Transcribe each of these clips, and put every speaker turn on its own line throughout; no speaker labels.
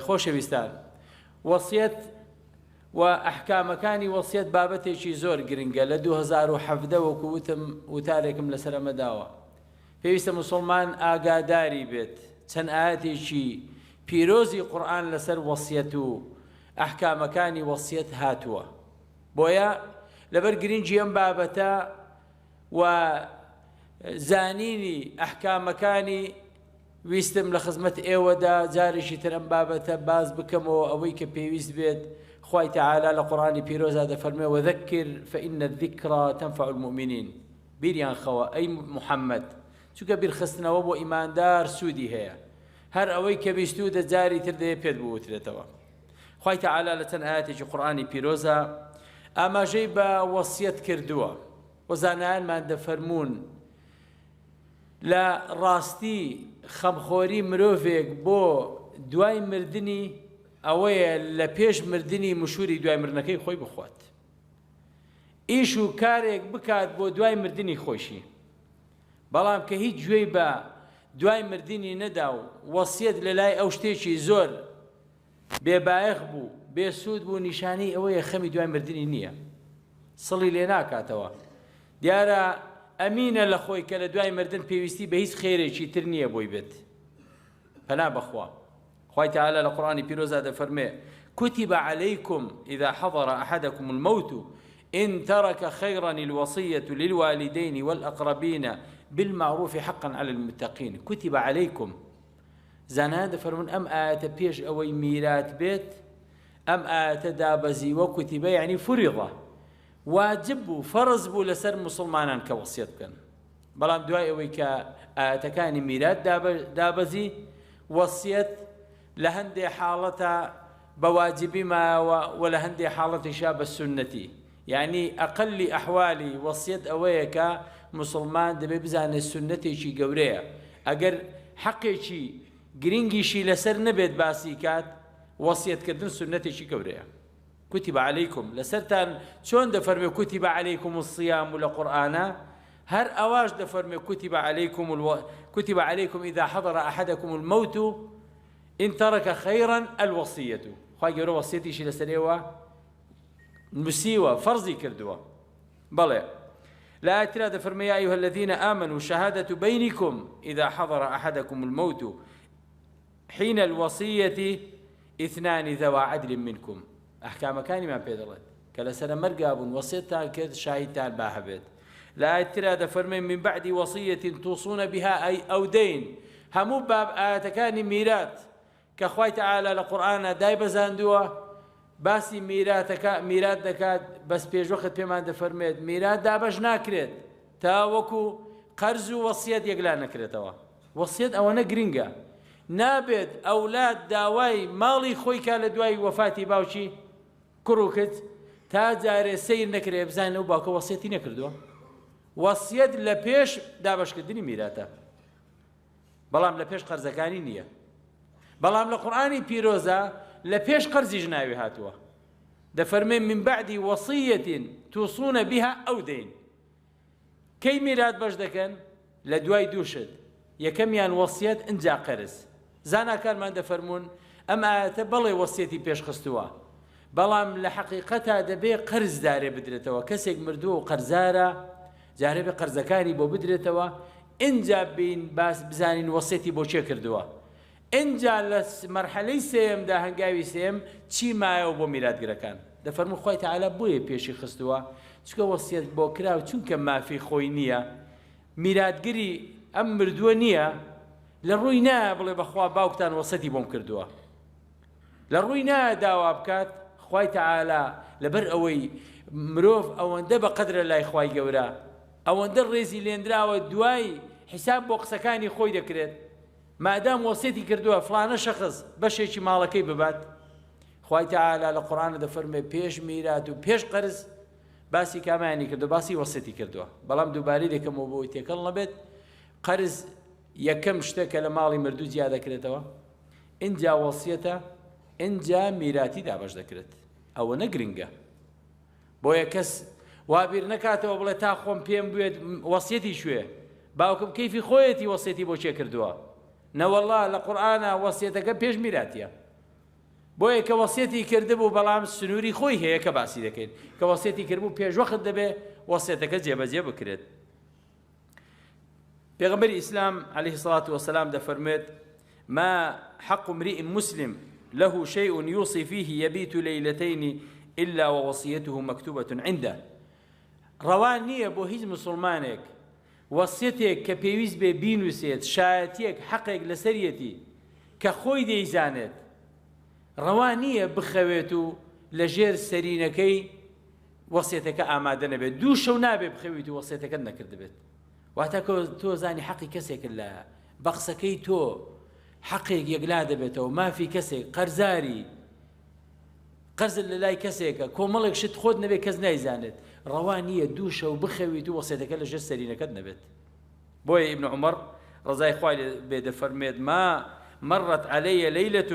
خۆشەویستان وەسیەت و ئەحکامەکانی وەسیەت بابەتێکی زۆر گرنگە. لە 2017 وەکو وتم وتارێکم لەسەر ئەمە داوە. پێویستە موسڵمان ئاگاداری بێت چەند ئاەتێکی پیرۆزی قورئان لەسەر وەسیەت و ئەحکامەکانی وەسیەت هاتووە. بۆیە لەبەر گرنگی ئەم بابەتە و زانینی ئەحکامەکانی ویستم لە خزمەت ئێوەدا جارێکی تر ئەم بابەتە باز بکەمەوە ئەوەی کە پێویست بێت. خوای تەعالا لە قورئانی پیرۆزا دەفەرمێ وەذەکر فإن الذکرى تنفع المؤمنین. بیریان خەوە ئەی محەممەد، چونکە بیرخستنەوە بۆ ئیماندار سوودی هەیە. هەر ئەوەی کە بیستوودە جاری تر دەیە پێت بوترێتەوە. خوای تەعالا لە چەند ئاەتێکی قورئانی پیرۆزە ئاماژەی بە وەسیەت کردووە و زانایانمان دەفەرمون لە ڕاستی خەمخۆری مرۆڤێک بۆ دوای مردنی ئەوەیە لە پێش مردنی مشوری دوای مردنەکەی خۆی بخوات، ئیش و کارێک بکات بۆ دوای مردنی خۆشی. بەڵام کە هیچ گوێی بە دوای مردنی نەدا و وەسیەت لە لای ئەو شتێکی زۆر بێبایەخ بوو، بێسوود بوو، نیشانەی ئەوەیە خەمی دوای مردنی نییە، سڵی لێ ناکاتەوە. دیارە ئەمینە لە خۆی کە لە دوای مردن پێویستی بە هیچ خێرێکی تر نییە بۆی بێت. پەنا بەخوا. خوای تەعالا لە قورئانی پیرۆزا دەفەرمێ كتب عليكم إذا حضر أحدكم الموت إن ترك خيرا الوصية للوالدين والأقربين بالمعروف حقا على المتقين. كتب عليكم زانان دەفەرمون ئەم ئاەتە پێش ئەوەی میرات بێت ئەم ئاەتە دابەزی وەکوتیبە یعنی فریضە، واجب بوو، فەرز بوو لەسەر موسڵمانان کە وەسیەت بکەن. بەڵام دوای ئەوەی کە ئاەتەکانی میرات دابەزی وەسیەت لە هەندێک حاڵەتە بە واجبی ماوە و لە هەندێک حاڵەتیشا بە سونەتی. یعنی ئەقلی ئەحوالی وەسیەت ئەوەیە کە موسڵمان دەبێ بزانێت سونەتێکی گەورەیە. ئەگەر حەقێکی گرنگیشی لەسەر نەبێت باسی کات، وەسیەتکردن سونەتێکی گەورەیە. كتب عليكم لسرتان شون دفرمي كتب عليكم الصيام لقرآنا هر أواج دفرمي كتب عليكم إذا حضر أحدكم الموت إن ترك خيرا الوصية. خواهي يقولوا وصيتي شي لسريوة مسيوة فرضي كردوا بلى. لا أترى دفرمي يا أيها الذين آمنوا شهادة بينكم إذا حضر أحدكم الموت حين الوصية اثنان ذوى عدل منكم. ئەحکامەکانی مان پێ دەڵێت کە لەسەر مەرگا بوون وەسیەتتان کرد شاهیدتان با هەبێت. لە ئاەتترا دەفەرمێن من بعدی وەصیەتین تووصونە بها ئەی ئەو دەین. هەموو باب ئاەتەکانی میرات کە خوای تەعالا لە قورئانە دایبەزاندووە باسی میرات دەکات، بەس پێشوەخت پێمان دەفەرمێت میرات دابەش ناکرێت تا وەکو قەرز و وەسیەت یەکلا نەکرێتەوە. وەسیەت ئەوەنە گرنگە، نابێت ئەولاد داوای ماڵی خۆی کا لە دوای وەفاتی باوکی کوڕوکت تا جارێ سیر نەکرێ بزانێ و باوکە وەسیەتی نەکردووە. وەسیەت لە پێش دابەشکردنی میراتە، بەڵام لە پێش قەرزەکانی نییە. بەڵام لە قورئانی پیرۆزە لە پێش قەرزیش ناوی هاتووە. دەفەرمێن من بعدی وەصیەتین تووصونە بها ئەو دەین. کەی میرات بەش دەکەن؟ لە دوای دووشت، یەکەمیان وەسیەت، ئینجا قەرز. زاناکارمان دەفەرمون ئەم ئاەتە بەڵێ وەسیەتی پێش خستووە، بەڵام لە حەقیقەتا دەبێ قەرزدارێ بدرێتەوە. کەسێک مردووە و قەرزارە جارێ بێ قەرزەکانی بۆ بدرێتەوە، ئینجا بین باس بزانین وەسیەتی بۆ چێ کردووە. ئینجا لە مەرحەلەی سێیەمدا هەنگاوی سێم چی مایەوە بۆ میراتگرەکان. دەفەرمون خوای تەعالا بۆیە پێشی خستووە چونکە وەسیەت بۆ کراو، چونکە مافی خۆی نییە، میراتگری ئەم مردووە نییە، لە ڕووی نایە بڵێ بەخوا باوکتان وەسەتی بۆم کردووە، لە ڕووی نایە داوا بکات. خوای تەعالا لەبەر ئەوەی مرۆڤ ئەوەندە بە قەدرە لای خوای گەورە، ئەوەندە ڕێزی لێنراوە دوای حیساب بۆ قسەکانی خۆی دەکرێت. مادام وەسیەتی کردووە فڵانە شەخص بەشێکی ماڵەکەی ببات، خوای تەعالا لە قورئانە دەفەرمێ پێش میرات و پێش قەرز باسی کامانی کردو، باسی وەسیەتی کردووە. بەڵام دووبارەی دەکەمەوە بۆی تێکەڵ نەبێت، قەرز یەکەم شتێکە لە ماڵی مردوو جیا دەکرێتەوە، ئینجا وەسیەتە، ئینجا میراتی دابەش دەکرێت. ئەوە نەگرنگە. بۆیە کەس وابیر نەکاتەوە بڵێ تا خۆم پێم بوێت وەسیەتی شوێ، باوکم کەیفی خۆیەتی وەسیەتی بۆ چێ کردووە. نەوەڵڵا لە قورئانە وەسیەتەکە پێش میراتیە. بۆیە کە وەسیەتی کردبوو بەڵام سنووری خۆی هەیە کە باسی دەکەین کە وەسیەتی کردبوو پێشوەخت دەبێ وەسیەتەکە جێبەجێ بکرێت. پێغەمبەری ئیسلام عليه الصلاة والسلام دەفەرمێت ما حق امرئ مسلم له شيء يوصي فيه يبيت ليلتين إلا ووصيته مكتوبة عنده. ڕەوان نییە بۆ هیچ مسلمانێک وەسیەتێک کە پێویست بێ بینووسێت شایەتیەک حەقێک لەسەریەتی کە خۆی دەیزانێت ڕەوان نییە بخەوێت و لەژێر سەرینەکەی وەسیەتەکە ئامادە نەبێت دوو شەو نابێ بخەویت و وەسیەتەکەت نەکردبێت واتە تۆ زانی حەقی کەسێکت لە بەقسەکەی تۆ حەقێک یەکلا دەبێتەوە مافی کەسێک قەرزاری قەرزت لە لای کەسێکە کۆمەڵێک شت خۆت نەبێت کەس نایزانێت ڕەوان نییە دوو شەو بخەویت و وەسیەتەکە لەژێر سەرینەکەت نەبێت. بۆیە ئیبن عومەر ڕەزای خوای بێ دەفەرمێت ما مرت علي ليلة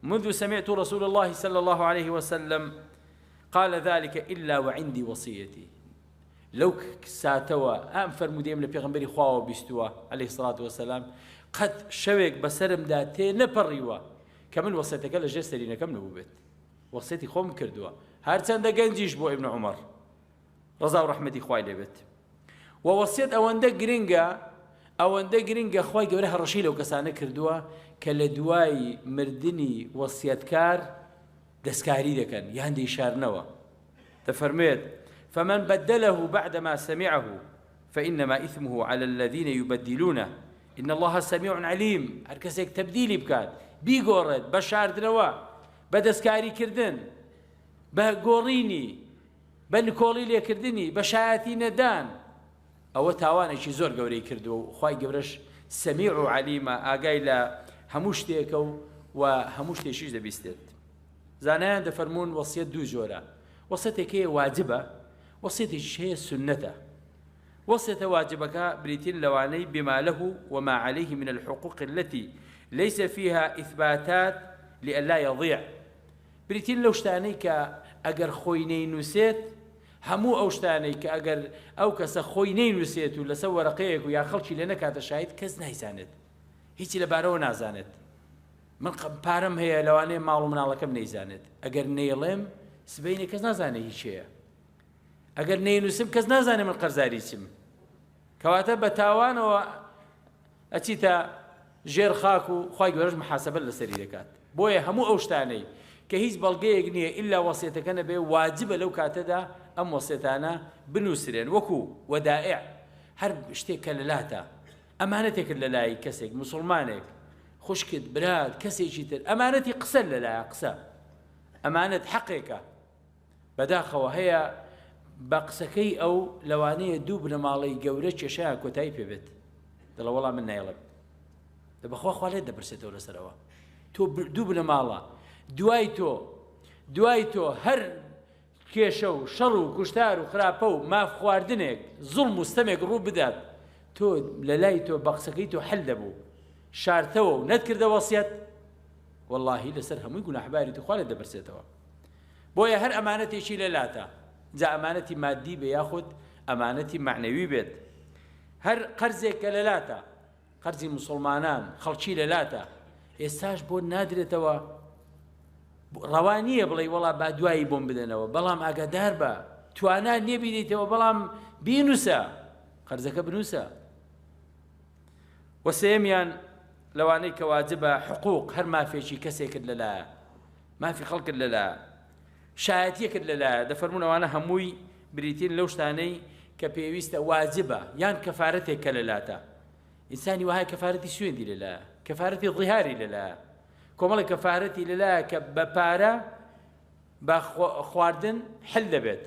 منذ سمعت رسول الله صلى الله عليه وسلم قال ذلك إلا وعندي وصيتي. لو ساتوا أم فرموديم لبيغمبري خواو بيستوا عليه الصلاة والسلام قد شويك بسرم داتي نبريوا كمل وصيتك لجير سرينا كم نبوبت وصيتي خوم كردوا هارتان دا گنجيش بو ابن عمر رضا ورحمتي خواي لبت ووصيت أواندا گرنگا خواي قبلها الرشيلة وكسانة كردوا كالدواي مردني وصيتكار دسكاري دكان يهندي إشارنوا تفرميت فمن بدله بعدما سمعه فإنما إثمه على الذين يبدلونه إن الله سميع عليم. هركسك تبديلي بكات بيقورد بشار دنوا بدسكاري كردن بقوريني بنكولي كردني بشاياتي ندان أو تاوانا شي زور قوري كردو خواي قبرش سميع عليم آقايلا هموشتيكو وهموشتي شيش دبيستت. زانان دفرمون وصية دو جورا وصيتك هي واجبة وصيتك هي سنته. وصية واجبك بريتين لواني بما له وما عليه من الحقوق التي ليس فيها إثباتات لئلا يضيع. بريتين لو شتانيك أجر خويني نسيت همو أو شتانيك أجر أو كس خويني نسيت ولا سوى رقيق ويا خلشي لأنك هذا شاهد كزنا يزاند هيك لبارو نازاند من بارم هي لواني معلوم من الله كم نيزاند أجر نيلم سبيني كزنا زاني هيك شيء أجر نينوسم كزنا زاني من قرزاري سم كواتب بتاوان و أتيتا جير خاكو خواي جورج محاسبة للسريركات بويا همو أوشتاني كهيز بلقي يجنيه إلا وصيتك أنا به واجبة لو كاتدا أم وصيتانا بنوسرين وكو ودائع هرب اشتيك للاتا أمانتك للاي كسيك مسلمانك خشكت براد كسي شيتر أمانتي قسل للا قسا أمانة حقيقة بداخة وهي بقسكي أو لوانية دوب مالي جورج يشاء كوتاي بيت دلا والله منا يلب دبا خوا خالد دبرسته ولا سروا تو دوب مالا دوایتۆ هەر کێشە و شەڕ و کوشتار و خراپە و ماف خواردنێک زوڵم و ستەمێک ڕوو بدات تۆ لە لای تۆ بەقسەکەی تۆ حەل دەبوو شارتەوە و نەتکردە وەسیەت وەڵاهی لەسەر هەمووی گوناحباری تو خوا لێ دەبرسێتەوە. بۆیە هەر ئەمانەتێکی لەلاتە جا ئەمانەتی مادی بێ یاخود ئەمانەتی معنەوی بێت هەر قەرزێک کە لەلاتە قەرزی مسڵمانان خەڵکی لەلاتە ئێستاش بۆ نادرێتەوە ڕەوانیە بڵێ وەڵا با دوایی بۆم بدەنەوە بەڵام ئاگادار بە توانای نییە بیدەیتەوە بەڵام بینووسە قەرزەکە بنووسە. وەسێمیان لەوانەی کە واجبە حقوق هەر مافێکی کەسێکت لەلایە مافی خەڵکت لەلایە شایەتیەکت لەلایە دەفەرمونە ئەوانە هەمووی بریتین لەو شتانەی کە پێویستە واجبە یان کەفارەتێک کە لەلاتە ئینسانی وایە کەفارەتی سوێندی لەلایە کەفارەتی ڕیهاری لەلایە کۆمەڵی کەفارەتی لەلایە کە بە پارە بە خواردن حل دەبێت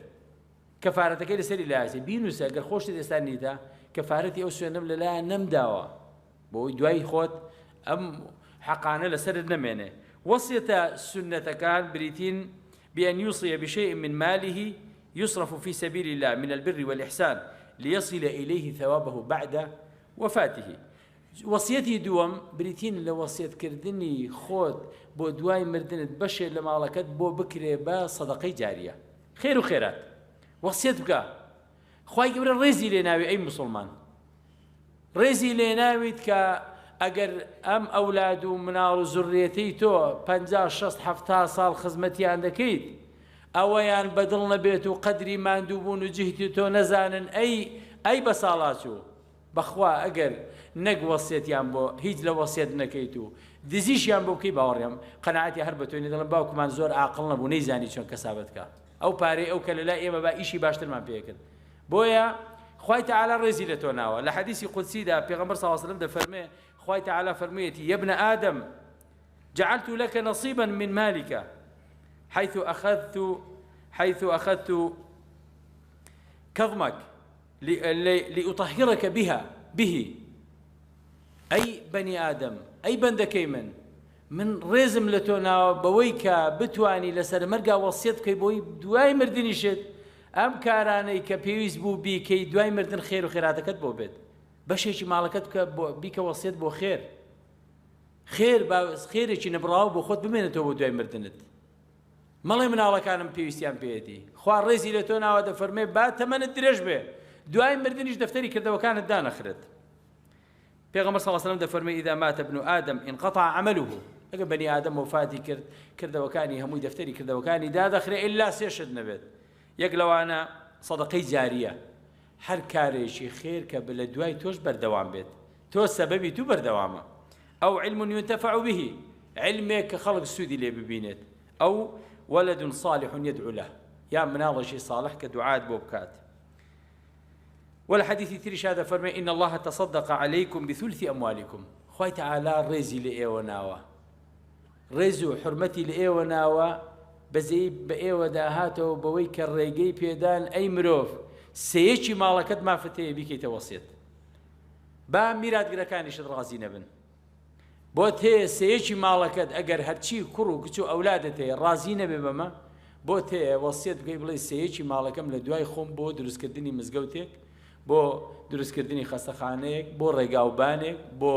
کەفارەتەکەی لەسەری لایەسێ بینووسە گەر خۆشت ئێستا نیتە کەفارەتی ئەو سوێندەم لەلایە نەمداوە بۆی دوای خۆت ئەم حەقانە لەسەرت نەمێنێ. وصية سنة كان بريتين بأن يوصي بشيء من ماله يصرف في سبيل الله من البر والإحسان ليصل إليه ثوابه بعد وفاته. وصيتي دوم بريتين لوصية كردني خود بو دواي مردنت بشر لما لكت بو بكري با صدقي جارية خير وخيرات وصيت بقى خواهي قبل ريزي لناوي أي مسلمان ريزي لناوي كا ئەگەر ئەم ئەولاد و مناڵ و زوڕێتی تۆ 50-60-70 ساڵ خزمەتیان دەکەیت ئەوەیان بەدڵ نەبێت و قەدری ماندوو بوون و جهتی تۆ نەزانن ئەی بە ساڵاچوو بەخوا ئەگەر نەک وەسیەتیان بۆ هیچ لە وەسیەت نەکەیت و دزیشیان بۆ بکەی باوەڕێم قەناعەتی هەر بە تۆی دەڵم باوکمان زۆر عاقڵ نەبوو نەیزانی چۆن کەسابەت بکە ئەو پارەی ئەو کە لەلای ئێمە با ئیشی باشترمان پێکرد بۆیە خوای تەعالی ڕێزی لە تۆ ناوە لە حەدیثی قودسیدا پێغەمبەر صلی الله علیه وسلم دەفەرمێ خوای تەعالی فەرموویەتی يا ابن آدم جعلت لك نصيبا من مالك حيث أخذت كظمك لأطهرك به أي بني آدم أي بندكي من رێزم لە تۆ ناوە بەوەی کە بتوانی لەسەر مەرگا وەسیەت بکەی بۆی دوای مردنیشت ئەم کارانەی کە پێویست بوو بیکەی دوای مردن خێر و خێراتەکەت بۆ بێت بەشێکی ماڵەکەت بکە بیکە وەسیەت بۆ خێرێکی نەبڕاو بۆ خۆت بمێنێتەوە بۆ دوای مردنت مەڵێ مناڵەکانم پێویستیان پێێتی خوا ڕێزی لە تۆ ناوە دەفەرمێ با تەمەنت درێژ بێ دوای مردنیش دەفتەری کردەوەکانت دانەخرێت پێغەمبەر صلی الله علیه وسلم دەفەرمێ إذا مات ابن آدم انقطع عمله ئەگە بەنی ئادەم وفاتی کرد کردەوەکانی هەمووی دەفتەری کردەوەکانی دادەخرێ ئیلا سێشت نەبێت یەک لەوانە سەدەقەی جاریە هەر کارێکی خێر کە لە دوای تۆش بەردەوام بێت تۆ سەبەبی تو بەردەوامە ئەو علم ينتفع به علمێک کە خەڵک سوودی لێ ببینێت ئەو ولد صالح يدعو له يا مناڵێکی صالح کە دوعات بۆ بکات والحديث تريش هذا فرمي إن الله تصدق عليكم بثلث أموالكم خوي تعالى ريزي لإيوة ناوة ريزو حرمتي لإيوة ناوة بزي بإيوة داهاتو بويك الريقي بيدان أي مروف سيشي مالكت ما فتيه بيكي توسيط با ميراد قرأكاني شد رغازي نبن بوت هي سيشي مالكت أقر هرشي كرو كتو أولادته رازي نبي بما بوت هي وصيت بقى بلي سيشي مالكم لدواي خوم بو دروس كردني مزقوتك بۆ دروستکردنی خەستەخانەیەک بۆ ڕێگاوبانێک بۆ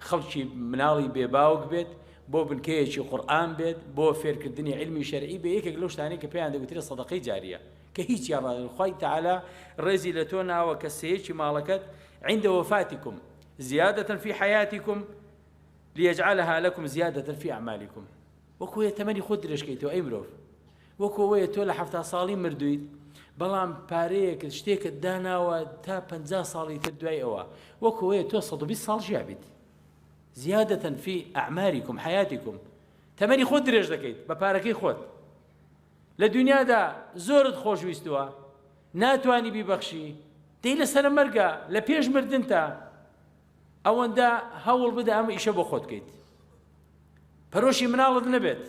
خەڵکی مناڵی بێباوک بێت بۆ بنکەیەکی قورئان بێت بۆ فێرکردنی علمی شەرعی بێ یەکێک لەو شتانەی کە پێیان دەگوترێت سەدەقەی جاریە کە هیچ یاڕادن خوای تەعالی ڕێزی لە تۆ ناوە کە سەیەکی ماڵەکەت عند وفاتكم زيادة في حياتكم ليجعلها لكم زيادة في أعمالكم وەکو تەمەنی خۆت درێژکەیتەوە ئەی مرۆڤ وەکو تۆ لە 70 ساڵی مردوویت بەڵام پارەیەکت شتێکت داناوە تا 50 ساڵی تر دوای ئەوە وەکو تۆ 120 ساڵ ژیابیت زیادەتەن فی ئەعماریکم حیاتیکم تەمەنی خۆت درێژ دەکەیت بە پارەکەی خۆت لە دنیادا زۆرت خۆشویستووە ناتوانی بیبەخشی دەی لەسەر مەرگە لە پێش مردن تا ئەوەندە هەوڵ بدە ئەمە ئیشە بۆ خۆت بکەیت پەرۆشی مناڵت نەبێت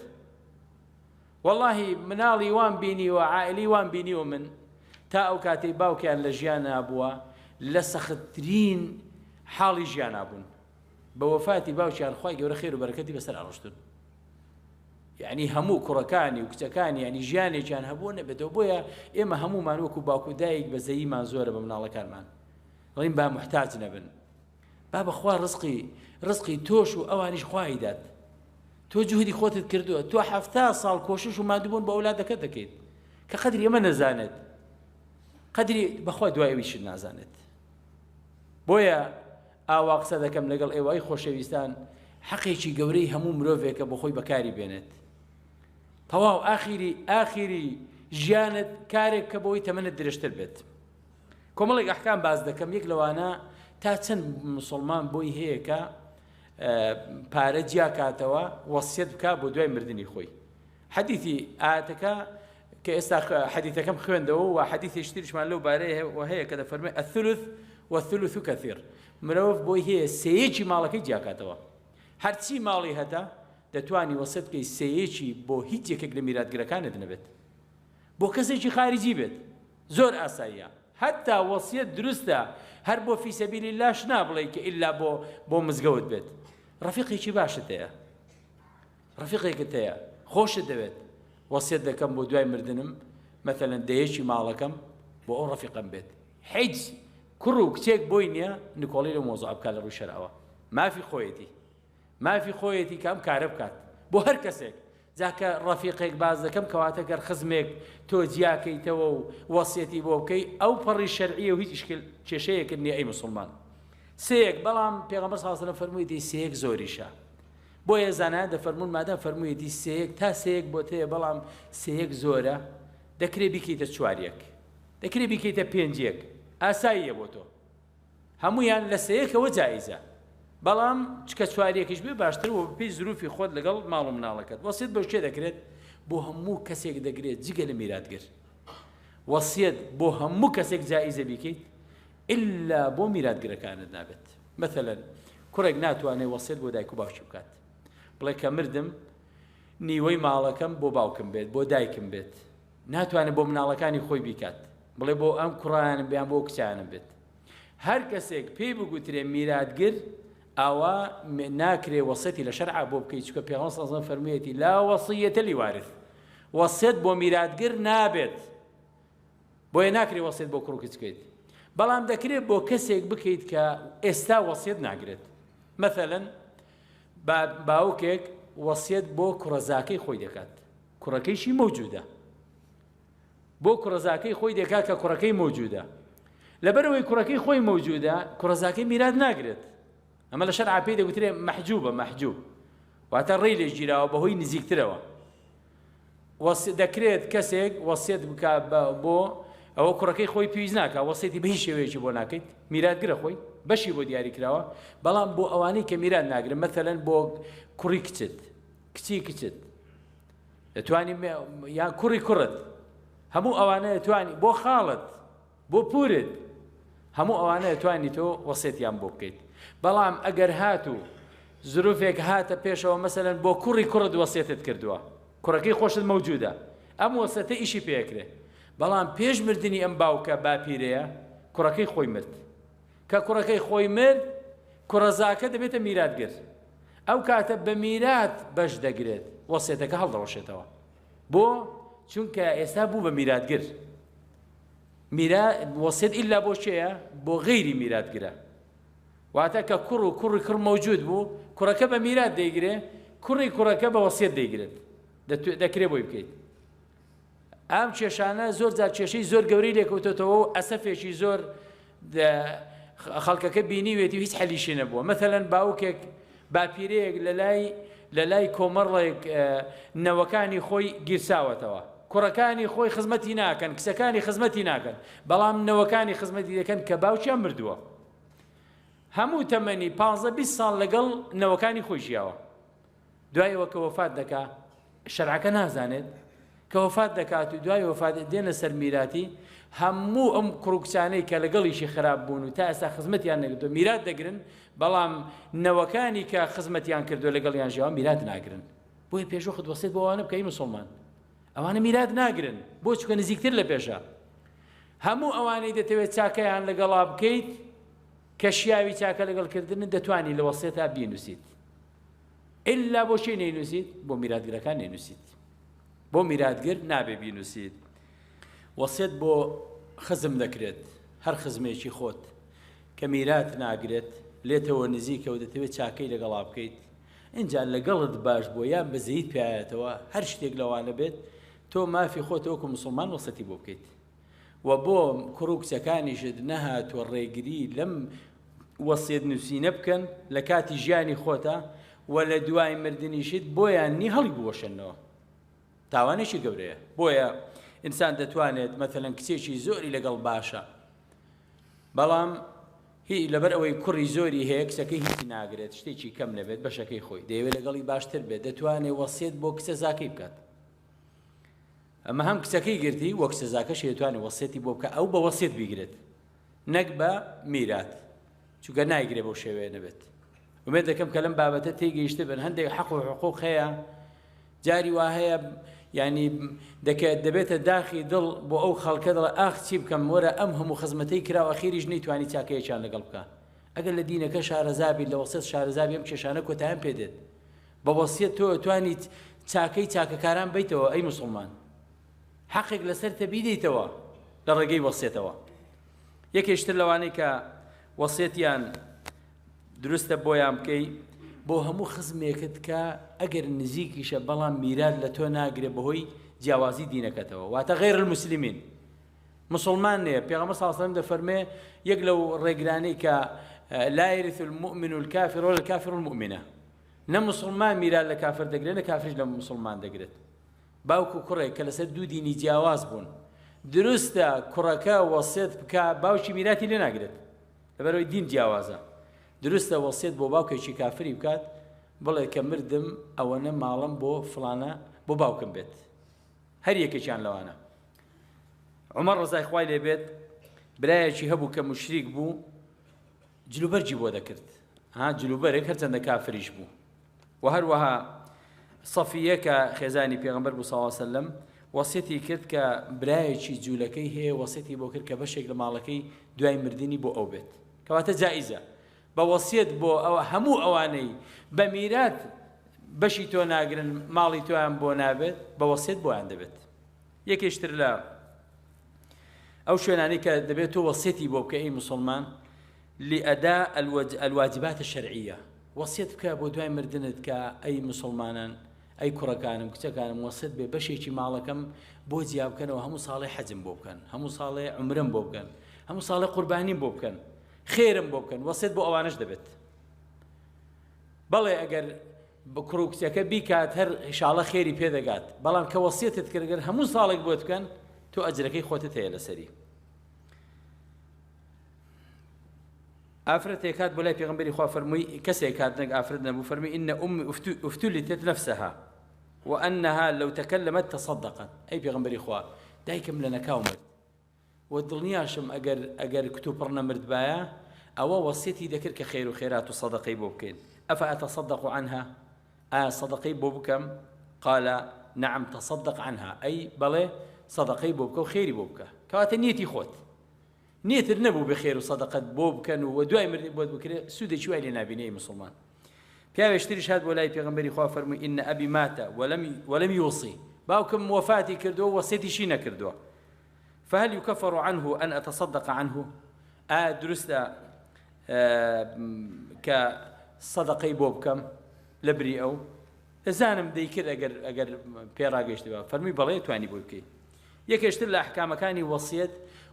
والله مناڵی وان بینیوە عائلی وان بینیوە من تا ئەو کاتەی باوکیان لە ژیان نابووە لە سەختترین حاڵی ژیان نابوون بە وەفاتی باوکیان خوای گەورە خێر و بەرەکەتی بەسەر ئەڕشتون یعنی هەموو کوڕەکانی و کچەکانی یعنی ژیانێکیان هەبووە نەبێتەوە بۆیە ئێمە هەمومان وەکو باوک و دایک بەزەییمان زۆرە بە مناڵەکانمان دەڵێن با محتاج نەبن با بەخوا ڕزقی تۆش و ئەوانیش خوای دات تۆ جوهدی خۆتت کردووە تۆ 70 ساڵ کۆشش و مادووبوون بە ئەولادەکەت دەکەیت کە قەدری ئەمە نەزانێت قەدری بەخوا دوایەویشت نازانێت بۆیە ئاوا قسە دەکەم لەگەڵ ئێوەی خۆشەویستان حەقێکی گەورەی هەموو مرۆڤێکە بۆ خۆی بەکاری بێنێت تەواو ئاخیری ژیانت کارێک کە بۆی تەمەنت درێژتر بێت کۆمەڵێک ئەحکام باز دەکەم یەک لەوانە تا چەند مسلمان بۆی هەیە کە پارە جیا کاتەوە وەسیەت بکە بۆ دوای مردنی خۆی حەدیثی ئاەتەکە کە ئێستا حەدیثەکەم خوێندەوە و حەدیثی شتریشمان لەو بارەیە هەیە کە دەفەرمێ الثلث والثلث كثير مرۆڤ بۆی هەیە سێیەکی ماڵەکەی جیا کاتەوە هەرچی ماڵی هەتا دەتوانی وەسیەت بکەی سێیەکی بۆ هیچ یەکێک لە میراتگرەکانت نەبێت بۆ کەسێکی خارجی بێت زۆر ئاساییە حتا وەسیەت دروستە هەر بۆ فی سەبیل الله نابڵێ کە ئیلا بۆ مزگەوت بێت ڕەفیقێکی باشت هەیە ڕەفیقێکت هەیە خۆشت دەوێت وەسیەت دەکەم بۆ دوای مردنم مەثەلەن دەیەکی ماڵەکەم بۆ ئەو ڕەفیقم بێت هیچ کوڕ و کچێک بۆی نییە نکۆڵی لە مۆزوع بکات لە ڕووی شەرعەوە مافی خۆیەتی کە ئەم کارە بکات بۆ هەر کەسێک جاکە ڕەفیقێک باز دەکەم کەواتە گەر خزمێک تۆ جیاکەیتەوە و وەسیەتی بۆ بکەی ئەو پەڕی شەرعیە و هیچ کێشەیەکرد نییە ئەی موسڵمان سەیەک بەڵام پێغەمبەر صلی الله علیه و سلم فەرموویەتی سەیەک زۆریشە بۆیە زانایان دەفەرموون مادام فەرموویەتی سەیەک تا سەیەک بۆ تەیە بەڵام سەیەک زۆرە دەکرێ بیکەیتە چواریەک دەکرێ بیکەیتە پێنجێک ئاساییە بۆ تۆ هەمویان لە سەیەکەوە جایزە بەڵام چکە چواریەکیش بێ باشتر و پێی زروفی خۆت لەگەڵ ماڵ و مناڵەکەت وەسیەت بۆ شتێ دەکرێت بۆ هەموو کەسێک دەگرێت جگە لە میراتگر وەسیەت بۆ هەموو کەسێک جایزە بیکەیت ئللا بۆ میراتگرەکانت نابێت مثلەن کوڕێک ناتوانێت وەسیەت بۆ دایک و باوکی بکات بڵێ کە مردم نیوەی ماڵەکەم بۆ باوکم بێت بۆ دایکم بێت ناتوانێت بۆ مناڵەکانی خۆی بیکات بڵێ بۆ ئەم کوڕانم بیان بۆ کچانم بێت هەر کەسێک پێی بگوترێ میراتگر ئەوە ناکرێ وەسیەتی لە شەرعا بۆ بکەیت چونکە پێغەمبەر صلی الله علیه و سلم فەرموویەتی لا وەصیەتە لیوارث وەسیەت بۆ میراتگر نابێت بۆیە ناکرێ وەسیەت بۆ کوڕ و کچ بکەیت بەڵام دەکرێت بۆ کەسێک بکەیت کە ئێستا وەسیەت ناگرێت مثلەن باوکێک وەسیەت بۆ کوڕەزاکەی خۆی دەکات کوڕەکەیشی موجودە بۆ کوڕەزاکەی خۆی دەکات کە کوڕەکەی موجودە لەبەرەوەی کوڕەکەی خۆی موجودە کوڕەزاکەی میرات ناگرێت ئەمە لە شەرعا پێی دەگوترێ مەحجوبە مەحجوب واتە ڕێی لێ گیراوە بەهۆی نزیکترەوە دەکرێت کەسێک وەسیەت بکات بۆ ئەوە کوڕەکەی خۆی پێویست ناکە وەسیەتی بە هیچ شێوەیەکی بۆ ناکەیت میراتگرە خۆی بەشی بۆ دیاری کراوە بەڵام بۆ ئەوانەی کە میرات ناگرن مەثەلەن بۆ کوڕی کچت کچی کچت دەتوانی یان کوڕی کوڕت هەموو ئەوانە دەتوانی بۆ خاڵت بۆ پورت هەموو ئەوانە دەتوانی تۆ وەسیەتیان بۆ بکەیت بەڵام ئەگەر هاتوو زروفێک هاتە پێشەوە مەسەلەن بۆ کوڕی کوڕت وەسیەتت کردووە کوڕەکەی خۆشت موجودە ئەم وەسیەتە ئیشی پێکرێ بەڵام پێش مردنی ئەم باوکە باپیرەیە کوڕەکەی خۆی مرد کە کوڕەکەی خۆی مرد کوڕەزاکە دەبێتە میراتگر ئەو کاتە بە میرات بەش دەگرێت وەسیەتەکە هەڵدەڕۆشێتەوە بۆ چونکە ئێستا بوو بە میراتگر وەسیەت ئیلا بۆ چێیە بۆ غەیری میراتگرە واتە کە کوڕ و کوڕی کوڕ موجود بوو کوڕەکە بە میرات دەیگرێ کوڕی کوڕەکە بە وەسیەت دەیگرێت دەکرێت بۆی بکەیت ئەم کێشانە زۆر جار کێشەی زۆر گەورەی لێکەوتێتەوە و ئەسەفێکی زۆر خەڵکەکە بینیوێتی و هیچ حەلیشی نەبووە مەثەلەن باوکێک باپیرەیەک لە لای کۆمەڵێک نەوەکانی خۆی گیرساوەتەوە کوڕەکانی خۆی خزمەتی ناکەن کچەکانی خزمەتی ناکەن بەڵام نەوەکانی خزمەتی دەکەن کە باوکیان مردووە هەموو تەمەنی 15-20 ساڵ لەگەڵ نەوەکانی خۆی ژیاوە دوایەوە کە وەفات دەکا شەرعەکە نازانێت کە وەفات دەکات و دوای وەفات دێنە سەر میراتی هەموو ئەم کوڕکچانەی کە لەگەڵیشی خراپ بوون و تا ئێستا خزمەتیان نەکردو میرات دەگرن بەڵام نەوەکانی کە خزمەتیان کردو لەگەڵیان ژیاوە میرات ناگرن بۆیە پێشوەخت وەسیەت بۆ ئەوانە بکەی مسڵمان ئەوانە میرات ناگرن بۆ چونکە نزیکتر لە پێشە هەموو ئەوانەی دەتەوێت چاکەیان لەگەڵا بکەیت کە شیاوی چاکە لەگەڵکردن دەتوانی لە وەسیەتا بینووسیت ئللا بۆ شێ نەینووسیت بۆ میراتگرەکان نەینووسیت بۆ میراتگر نابێ بینووسیت وەسیەت بۆ خزم دەکرێت هەر خزمێکی خۆت کە میرات ناگرێت لێتەوە نزیکە و دەتەوێت چاکەی لەگەڵا بکەیت اینجا لەگەڵت باش بۆ یان بەزەیت پێایەتەوە هەر شتێک لەوانە بێت تۆ مافی خۆت وەکو مسڵمان وەسەتی بۆ بکەیت و بۆ کوڕ و کچەکانیشت نەهاتوە ڕێگری لەم وەسیەت نووسینە بکەن لە کاتی ژیانی خۆتە و لە دوای مردنیشت بۆیان نی هەڵی بوەشێنەوە تاوانێکی گەورەیە بۆیە ئینسان دەتوانێت مەثەلەن کچێکی زۆری لەگەڵ باشە بەڵام هی لەبەر ئەوەی کوڕی زۆری هەیە کچەکەی هیچی ناگرێت شتێکی کەم نەبێت بەشەکەی خۆی دەیەوێت لەگەڵی باشتر بێت دەتوانێت وەسیەت بۆ کچە زاکەی بکات ئەمە هەم کچەکەی گرتی وەک کچە زاکەش دەتوانێت وەسیەتی بۆ بکە ئەو بە وەسیەت بیگرێت نەک بە میرات چونکە نایگرێت بەو شێوەیە نەبێت ومێد دەکەم کە لەم بابەتە تێگەیشتە بن هەندێک حەق و حقوق هەیە جاری وا هەیە یعنی دەبێتە داخی دڵ بۆ ئەو خەڵکە دڵ ئاخ چی بکەم وەرە ئەم هەموو خزمەتەی کراوە ئەخیریش نەیتوانی چاکەیەکیان لەگەڵ بکە ئەگەر لە دینەکە شارەزابی لە وەسیەت شارەزابی ئەم کێشانە کۆتاییان پێدێت بە وەسیەت تۆ توانیت چاکەی چاکەکاران بیتەوە ئەی مسڵمان حەقێک لەسەر تە بیدەیتەوە لە ڕێگەی وەسیەتەوە یەکێشتر لەوانەی کە وەسیەتیان دروستە بۆیان بکەی بۆ هەموو خزمێکت کە ئەگەر نزیکیشە بەڵام میرات لە تۆ ناگرێ بەهۆی جیاوازی دینەکەتەوە واتە غەیر المسلمین مسلمان نییە پێغەمبەر صلی الله علیه و سلم دەفەرمێ یەک لەو ڕێگرانەی کە لا يرث المؤمن الكافر ولا الكافر المؤمنة نمسلمان ميران لكافر دقرين كافر لمسلمان دقرت باوكو كوري كالسر دو ديني جواز بون درستا كوركا وصيت بكا باوشي ميراتي لنا قرت لبرو الدين جوازا درستا وصيت بو باوكي شي كافري بكات بڵێ کە مردم ئەوەنە ماڵم بۆ فڵانە بۆ باوکم بێت هەر یەکێکیان لەوانە عومەر ڕزای خوای لێ بێت برایەکی هەبوو کە موشریک بوو جلوبەرجی بۆ دەکرد جلوبەرێک هەرچەندە کافریش بوو و هەروەها سەفیە کە خێزانی پێغەمبەر بوو صلی الله علیه وسلم وەسیەتی کرد کە برایەکی جوولەکەی هەیە وەسیەتی بۆ کرد کە بەشێک لە ماڵەکەی دوای مردنی بۆ ئەو بێت کەواتە جائیزە بە وەسیەت بۆ ئەوە هەموو ئەوانەی بە میرات بەشی تۆ ناگرن ماڵی تۆیان بۆ نابێت بە وەسیەت بۆیان دەبێت یەکێشتر لە ئەو شوێنانەی کە دەبێت تۆ وەسیەتی بۆ بکە ئەی موسڵمان لئەداء الواجبات الشرعية وەسیەت بکە بۆ دوای مردنت کە ئەی موسڵمانان ئەی کوڕەکانم کچەکانم وەسیەت بێ بەشێکی ماڵەکەم بۆ جیا بکەنەوە هەموو ساڵی حەجم بۆ بکەن هەموو ساڵی عومرم بۆ بکەن هەموو ساڵی قوربانیم بۆ بکەن خێرم بۆ بکەن وەسیەت بۆ ئەوانەش دەبێت بەڵێ ئەگەر بە کوڕ و کچەکە بیکات هەر ئینشاڵڵا خێری پێدەگات بەڵام کە وەسیەتت کرد ئەگەر هەموو ساڵێک بۆت بکەن تۆ ئەجرەکەی خۆتت هەیە لەسەری ئافرەت هێکات بۆ لای پێغەمبەری خوا فەرمووی کەسێک هات نەک ئافرەت نەبوو فەرمووی ئینە ئومی افتولتت نفسها وأنها لو تكلمت تصدقت أي پێغەمبەری خوا دایکم لە نەکاو مرد و دڵنیاشم ئەگەر کتوب پڕ نەمرد بایە ئەوە وەسیەتی دەکرد کە خێر و خێرات و سەدەقەی بۆ بکەین أفأتصدق عنها صدقي بوبكم قال نعم تصدق عنها أي بلى صدقي بوبك وخيري بوبك كوات نيتي خوت نيت النبو بخير وصدقة بوبكن ودواي مرد بوبك سودة شوي لنا بني مسلمان بيا يشتري شهاد ولاي بيغمبري خوا فرمي إن أبي مات ولم يوصي باوكم وفاتي كردو وصيتي شينا كردو فهل يكفر عنه أن أتصدق عنه درستا كصدقي بوبكم لبري أو زانم ديكر أجر بيراجيش تبا فرمي بلي تواني بوبكي يكشتر الأحكام كاني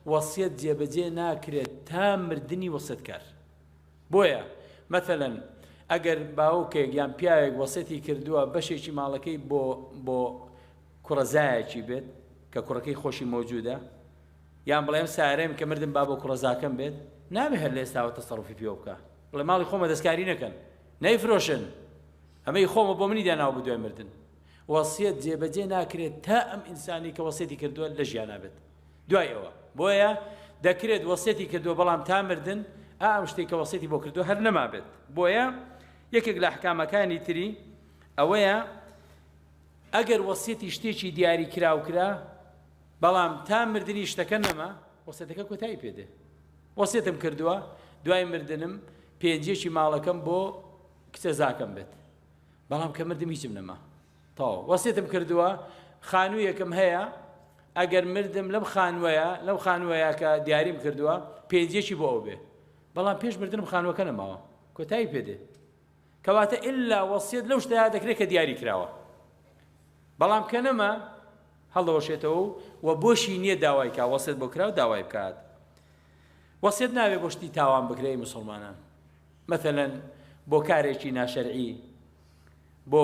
وصية جيبجي ناكرة تامر دني وصية كار بويا مثلا أجر باوكي يان بيايق وصيتي كردوا بشيشي مالكي بو كرزايشي بيت ككركي خوشي موجودة يان بلايم سارم كمردن بابو كرزاكم بيت نامي هل يستوى التصرف في بيوبكا بلا مالي خوما دسكارينا كان نايفروشن أما يخوما بومني دي أنا وبدوي مردن وصية جيبجي ناكرة تام إنساني كوصيتي كردوا لجيانا بيت دواي أوا بويا داكريت وصيتي كردوا بلام تامردن مشتي كوصيتي بو كردوا هر نما بيت بويا يكك الأحكام كاني تري أويا أجر وصيتي شتيشي دياري كرا وكرا بلام تامردني اشتكنما وصيتك كوتاي بيده وصيتم كردوا دواي مردنم پێنجێکی ماڵەکەم بۆ کچەزاکەم بێت بەڵام کە مردم هیچم نەما تەواو وەسیەتم کردووە خانوویەکەم هەیە ئەگەر مردم لەم خانووەیە کە دیاریم کردووە پێنجێکی بۆ ئەو بێ بەڵام پێش مردنم خانووەکە نەماوە کۆتایی پێدێ کەواتە ئللا وەسیەت لەو شتەیە دەکرێت کە دیاری کراوە بەڵام کە نەما هەڵدەوەشێتەوە و بۆشی نییە داوای کا وەسیەت بۆ کراوە داوای بکات وەسیەت ناوێ بۆ شتی تاوان بکرێ مسلمانان مثلا بۆ کارێکی ناشەرعی بۆ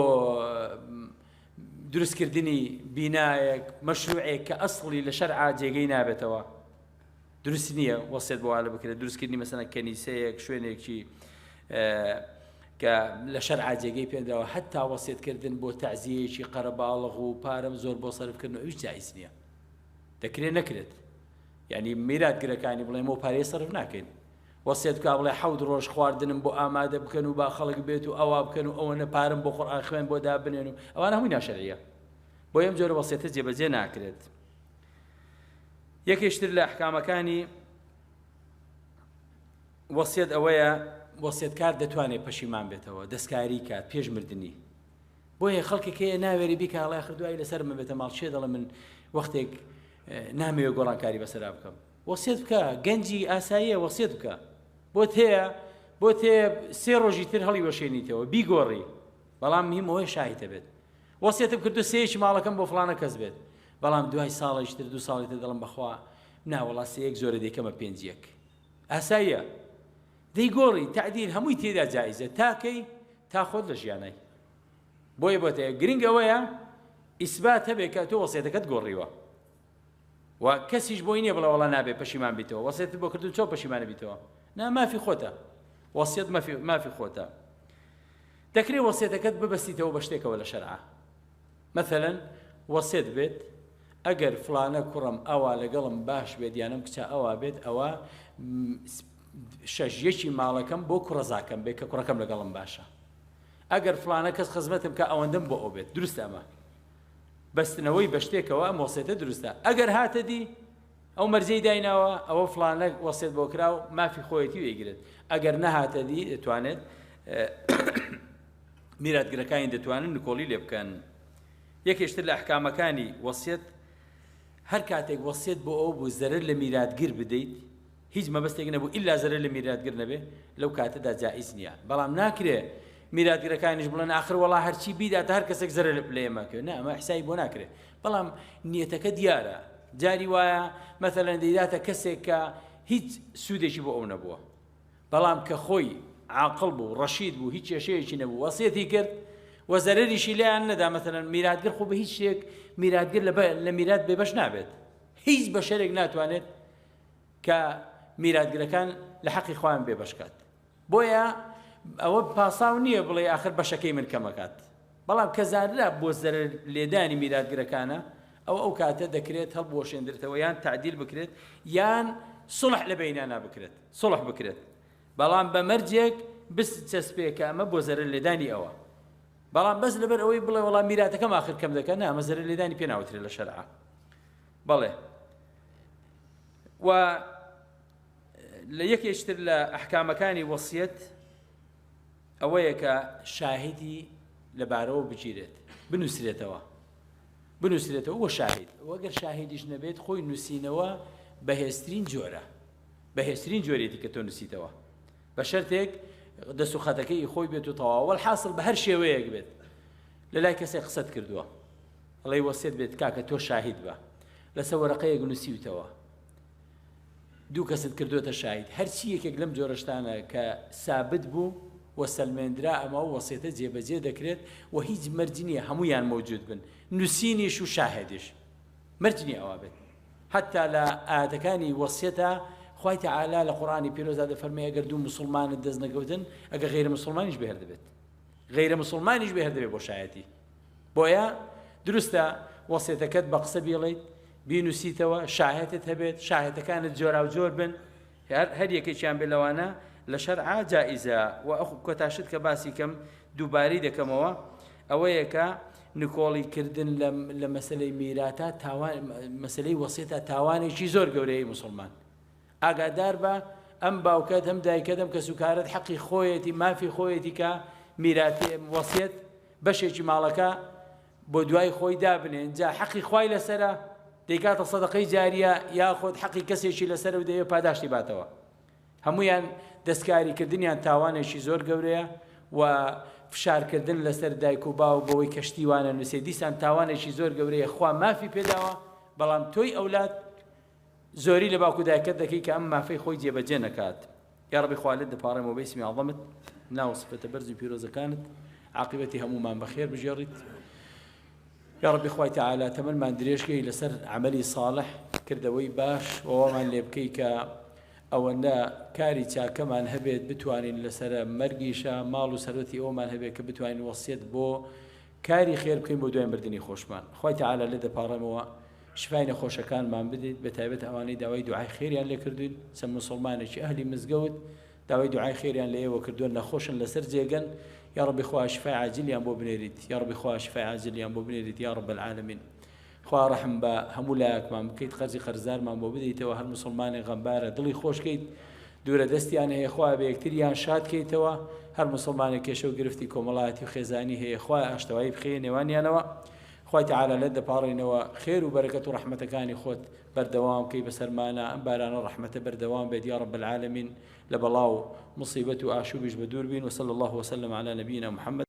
دروستکردنی بینایەک مەشروعێک کە ئەسڵی لە شەرعا جێگەی نابێتەوە دروست نییە وەسیەت بۆ وایە بکرێت دروستکردنی مەسەڵەن کەنیسەیەک شوێنێکی کە لە شەرعا جێگەی پێدراوە حتا وەسیەتکردن بۆ تەعزیەیەکی قەرەباڵغ و پارەم زۆر بۆ سەرفکردنەوە هیچ جایز نییە دەکرێت نەکرێت یعنی میراتگرەکانی بڵێم و پارەی سەرف ناکەین وەسیەت بکە بڵێ 7 ڕۆژ خواردنم بۆ ئامادە بکەن و با خەڵک بێت و ئەوا بکەن و ئەوەنە پارەم بۆ قورئان خوێن بۆ دابنێن و ئەوانە هەمووی ناشەرعیە بۆ ئەم جۆرە وەسیەتە جێبەجێ ناکرێت یەکێشتر لە ئەحکامەکانی وەسیەت ئەوەیە وەسیەتکار دەتوانێت پەشیمان بێتەوە دەستکاری کات پێش مردنی بۆیە خەڵکێک هەیە ناوێری بیکە هەڵای خردوایی لەسەرمە بێتە ماڵ شێ دەڵێ من وەختێک نامەوێ گۆڕانکاری بەسەرا بکەم وەسیەت بکە گەنجی ئاساییە وەسیەت بکە بۆت هەیە 3 ڕۆژی تر هەڵی وەشێنیتەوە بیگۆڕی بەڵام مهم ئەوەی شاهیتە بێت وەسیەتم کردو سێیەکی ماڵەکەم بۆ فڵانە کەس بێت بەڵام دوای ساڵێکی تر 2 ساڵی تر دەڵم بەخوا ناوەڵا سێیەک زۆرە دەیکەمە 5 ئاساییە دەیگۆڕی تعدیل هەمووی تێدا جایزە تاکەی تا خۆت لە ژیانەی بۆیە بۆتەیە گرنگ ئەوەیە ئیسبات هەبێت کە تۆ وەسیەتەکەت گۆڕیوە و کەسیش بۆی نییە بڵێ وەڵا نابێت پەشیمان بیتەوە وەسیەتت بۆ کردو چۆ پەشیمانە بیتەوە نا مافی خۆتە وەسیەت مافی خۆتە دەکرێت وەسیەتەکەت ببەستیتەوە بە شتێکەوە لە شەرعە مثلا وەسیەت بێت ئەگەر فلانە کوڕم ئەوە لەگەڵم باش بێت یانم کچە ئەوە بێت ئەوە شەژیەکی ماڵەکەم بۆ کوڕەزاکەم بێت کە کوڕەکەم لەگەڵم باشە ئەگەر فلانە کەس خزمەتم کە ئەوەندەم بۆ ئەو بێت دروستە ئەمە بەستنەوەی بە شتێکەوە ئەم وەسیەتە دروستە ئەگەر هاتە دی ئەو مەرجەی دایناوە ئەوە فلانە وەسیەت بۆ کرا و مافی خۆیەتی وێگرێت ئەگەر نەهاتە دی دەتوانێت میراتگرەکانی دەتوانن نکۆڵی لێ بکەن یەکێشتر لە ئەحکامەکانی وەسیەت هەر کاتێک وەسیەت بۆ ئەو بوو زەرر لە میراتگر بدەیت هیچ مەبەستێک نەبوو ئیلا زەرر لە میراتگر نەبێ لەو کاتەدا جائز نییە بەڵام ناکرێ میراتگرەکانیش بڵێن ئاخر وەڵا هەرچی بیداتە هەر کەسێک زەرر لە ئێمە کرد نا ئەمە حسابی بۆ ناکرێت بەڵام نیەتەکە دیارە جاری وایە مەثەلەن دەیداتە کەسێک کە هیچ سوودێکی بۆ ئەو نەبووە بەڵام کە خۆی عاقڵ بوو ڕەشید بوو هیچ کێشەیەکی نەبوو وەسیەتی کرد و زەرریشی لێیان نەدا مەثەلەن میراتگر خۆ بە هیچ شتێک میراتگر لە میرات بێبەش نابێت هیچ بەشەرێک ناتوانێت کە میراتگرەکان لە حەقی خۆیان بێبەشکات بۆیە ئەوە پاساو نییە بڵێ ئاخر بەشەکەی من کەمەکات بەڵام کە زاررا بۆ زەرر لێدانی میراتگرەکانە ئەو کاتە دەکرێت هەڵبوەشێندرێتەوە یان تعدیل بکرێت یان سڵح لە بەینانە بکرێت سڵح بکرێت بەڵام بە مەرجێک بچەسپێکە ئەمە بۆ زەرر لێدانی ئەوە بەڵام بەس لەبەر ئەوەی بڵێ وەڵام میراتەکەم ئاخر کەم دەکەن نا ئەمە زەرر لێدانی پێ ناوترێت لە شەرعە بەڵێ و لە یەکێشتر لە ئەحکامەکانی وەسیەت ئەوەیە کە شاهیدی لەبارەوە بگیرێت بنووسرێتەوە وە شاهید وەگەر شاهیدیش نەبێت خۆی نووسینەوە بەهێزترین جۆرە بەهێزترین جۆرێتی کە تۆ نووسیتەوە بە شەرتێک دەست و خەتەکەی خۆی بێت و تەواو والحاصل بە هەر شێوەیەک بێت لە لای کەسێک قسەت کردووە ئەڵێ وەسیەت بێت کاکە تۆ شاهید بە لەسەر وەرەقەیەک نووسیوتەوە دوو کەست کردوتە شاهید هەرچی یەکێک لەم جۆرەشتانە کە سابت بوو و سەلمێنرا ئەمە و وەسیەتە جێبەجێ دەکرێت و هیچ مەرجی نییە هەمویان موجود بن نووسینیش و شاهدیش مەرج نییە ئەوە بێت حتا لە ئاەتەکانی وەسیەتە خوای تەعالا لە قورئانی پیرۆزدا دەفەرمێ ئەگەر دوو موسڵمانت دەست نەکەوتن ئەگەر غەیرە موسڵمانیش بەهێر دەبێت غەیرە موسڵمانیش بەهێر دەبێت بۆ شایەتی بۆیە دروستە وەسیەتەکەت بە قسە بێڵێیت بینووسیتەوە شاهێتت هەبێت شاهێتەکانت جۆرا و جۆر بن هەر یەکێکیان بێ لەوانە لە شەرعا جائزە و ئەو کۆتاشت کە باسی کەم دووبارەی دەکەمەوە ئەوەیە کە نکۆڵیکردن لە مەسەلەی میراتە تاوان مەسەلەی وەسیەتە تاوانێکی زۆر گەورەی موسڵمان ئاگادار بە ئەم باوکەت هەم دایکەتم کە سوکارەت حەقی خۆیەتی مافی خۆیەتی کە میراتی وەسیەت بەشێکی ماڵەکە بۆ دوای خۆی دابنێن جا حەقی خوای لەسرە دەیکاتە سەدەقەی جاریە یاخۆت حەقی کەسێکی لەسەر و دەیە پاداشتی باتەوە هەمویان دەستکاریکردنیان تاوانێکی زۆر گەورەیە و فشارکردن لەسەر دایک و باو بۆەوەی کەشتیوانە نووسێ دیسان تاوانێکی زۆر گەورەیە خوا مافی پێداوە بەڵام تۆی ئەولاد زۆری لە باوکو دایکت دەکەی کە ئەم مافەی خۆی جێبەجێ نەکات یا ربی خوالت دەپاڕێمەوە بە ئیسمی عەظەمت ناو سفەتە بەرز و پیرۆزەکانت عاقبەتی هەمومان بەخێر بژێڕیت یا ربی خوای تەعالا تەمەنمان درێژکەی لەسەر عەمەلی صالح کردەوەی باش وەوەمان لێ بکەی کە ئەوەندە کاری چاکەمان هەبێت بتوانین لەسرە مەرگیشە ماڵ و سەرەتی ئەومان هەبێت کە بتوانین وەسیەت بۆ کاری خێر بکەین بۆ دوای مردنی خۆشمان خوای تەعالا لێ دەپاڕێمەوە شفای نەخۆشەکانمان بدەیت بەتایبەت ئەوانەی داوای دوعای خێریان لێ کردوین چەند موسڵمانێکی ئەهلی مزگەوت داوای دوعای خێریان لە ئێوە کردووە نەخۆشن لەسەر جێگەن یا ربی خوا شفای عاجلیان بۆ بنێریت یا ربی خوا شفای عاجلیان بۆ بنێریت یا رب العالمین خوا ڕەحم بە هەموو لایەکمان بکەیت قەرزی قەرزارمان بۆ بدەیتەوە هەر موسڵمانی غەمبارە دڵی خۆشکەیت دوورە دەستیان هەیە خوا بە یەکتریان شادکەیتەوە هەر موسڵمانی کێشە و گرفتی کۆمەڵایەتی و خێزانی هەیە خوا ئاشتەوایی بخەیە نێوانیانەوە خوای تەعالا لێت دەپاڕێنەوە خێر و بەرەکەت و ڕەحمەتەکانی خۆت بەردەوام بکەی بەسەرمانە ئەم بارانە ڕەحمەتە بەردەوام بێت یا رب العالمین لە بەڵاو مصیبەت و ئاشوبیش بە دوور بین وصلی الله وسلم على نبينا محمد